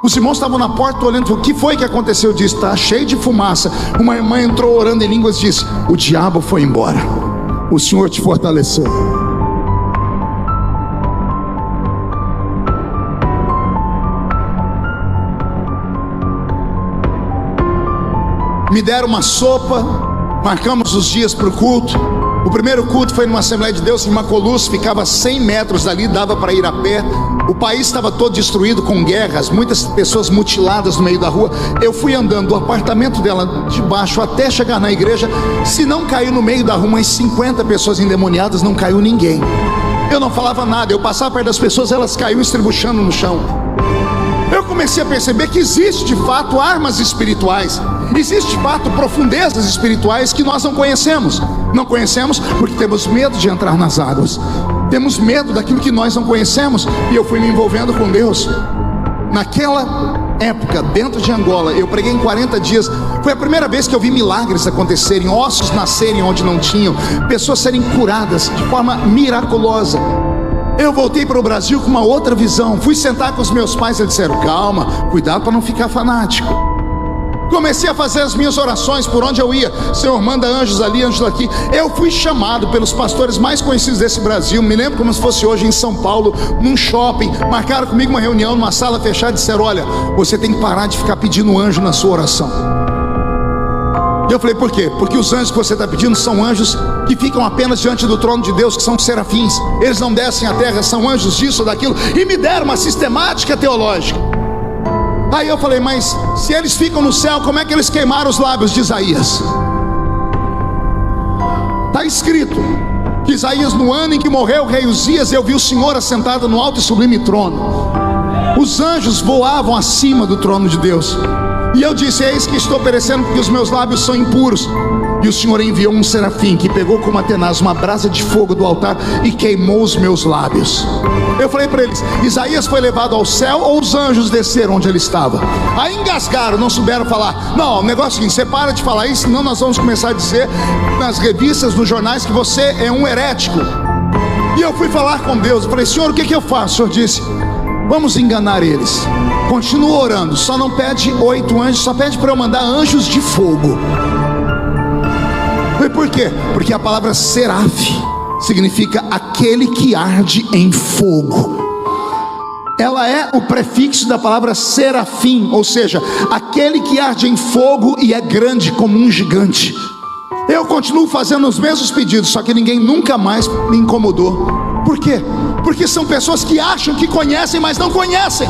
Os irmãos estavam na porta olhando. O que foi que aconteceu? Eu disse: está cheio de fumaça. Uma irmã entrou orando em línguas e disse: o diabo foi embora, o Senhor te fortaleceu. Me deram uma sopa, marcamos os dias para o culto. O primeiro culto foi numa Assembleia de Deus em Macolus, ficava a 100 metros dali, dava para ir a pé. O país estava todo destruído com guerras, muitas pessoas mutiladas no meio da rua. Eu fui andando do apartamento dela de baixo até chegar na igreja. Se não caiu no meio da rua umas 50 pessoas endemoniadas, não caiu ninguém. Eu não falava nada, eu passava perto das pessoas, elas caíam estribuchando no chão. Eu comecei a perceber que existe de fato armas espirituais, existe de fato profundezas espirituais que nós não conhecemos. Não conhecemos porque temos medo de entrar nas águas, temos medo daquilo que nós não conhecemos. E eu fui me envolvendo com Deus. Naquela época, dentro de Angola, eu preguei em 40 dias. Foi a primeira vez que eu vi milagres acontecerem, ossos nascerem onde não tinham, pessoas serem curadas de forma miraculosa. Eu voltei para o Brasil com uma outra visão. Fui sentar com os meus pais, eles disseram: calma, cuidado para não ficar fanático. Comecei a fazer as minhas orações por onde eu ia. Senhor, manda anjos ali, anjos aqui. Eu fui chamado pelos pastores mais conhecidos desse Brasil. Me lembro como se fosse hoje em São Paulo, num shopping. Marcaram comigo uma reunião numa sala fechada e disseram: olha, você tem que parar de ficar pedindo anjo na sua oração. E eu falei: por quê? Porque os anjos que você está pedindo são anjos que ficam apenas diante do trono de Deus, que são serafins. Eles não descem à terra, são anjos disso ou daquilo. E me deram uma sistemática teológica. Aí eu falei: mas se eles ficam no céu, como é que eles queimaram os lábios de Isaías? Está escrito que Isaías, no ano em que morreu o rei Uzias, eu vi o Senhor assentado no alto e sublime trono. Os anjos voavam acima do trono de Deus. E eu disse: eis que estou perecendo porque os meus lábios são impuros. E o Senhor enviou um serafim que pegou com uma tenaz uma brasa de fogo do altar e queimou os meus lábios. Eu falei para eles: Isaías foi levado ao céu ou os anjos desceram onde ele estava? Aí engasgaram, não souberam falar. Não, o negócio é o seguinte: você para de falar isso, senão nós vamos começar a dizer nas revistas, nos jornais, que você é um herético. E eu fui falar com Deus, eu falei: Senhor, o que eu faço? O Senhor disse: vamos enganar eles. Continua orando, só não pede 8 anjos, só pede para eu mandar anjos de fogo. E por quê? Porque a palavra seraf significa aquele que arde em fogo. Ela é o prefixo da palavra serafim, ou seja, aquele que arde em fogo e é grande como um gigante. Eu continuo fazendo os mesmos pedidos, só que ninguém nunca mais me incomodou. Por quê? Porque são pessoas que acham que conhecem, mas não conhecem.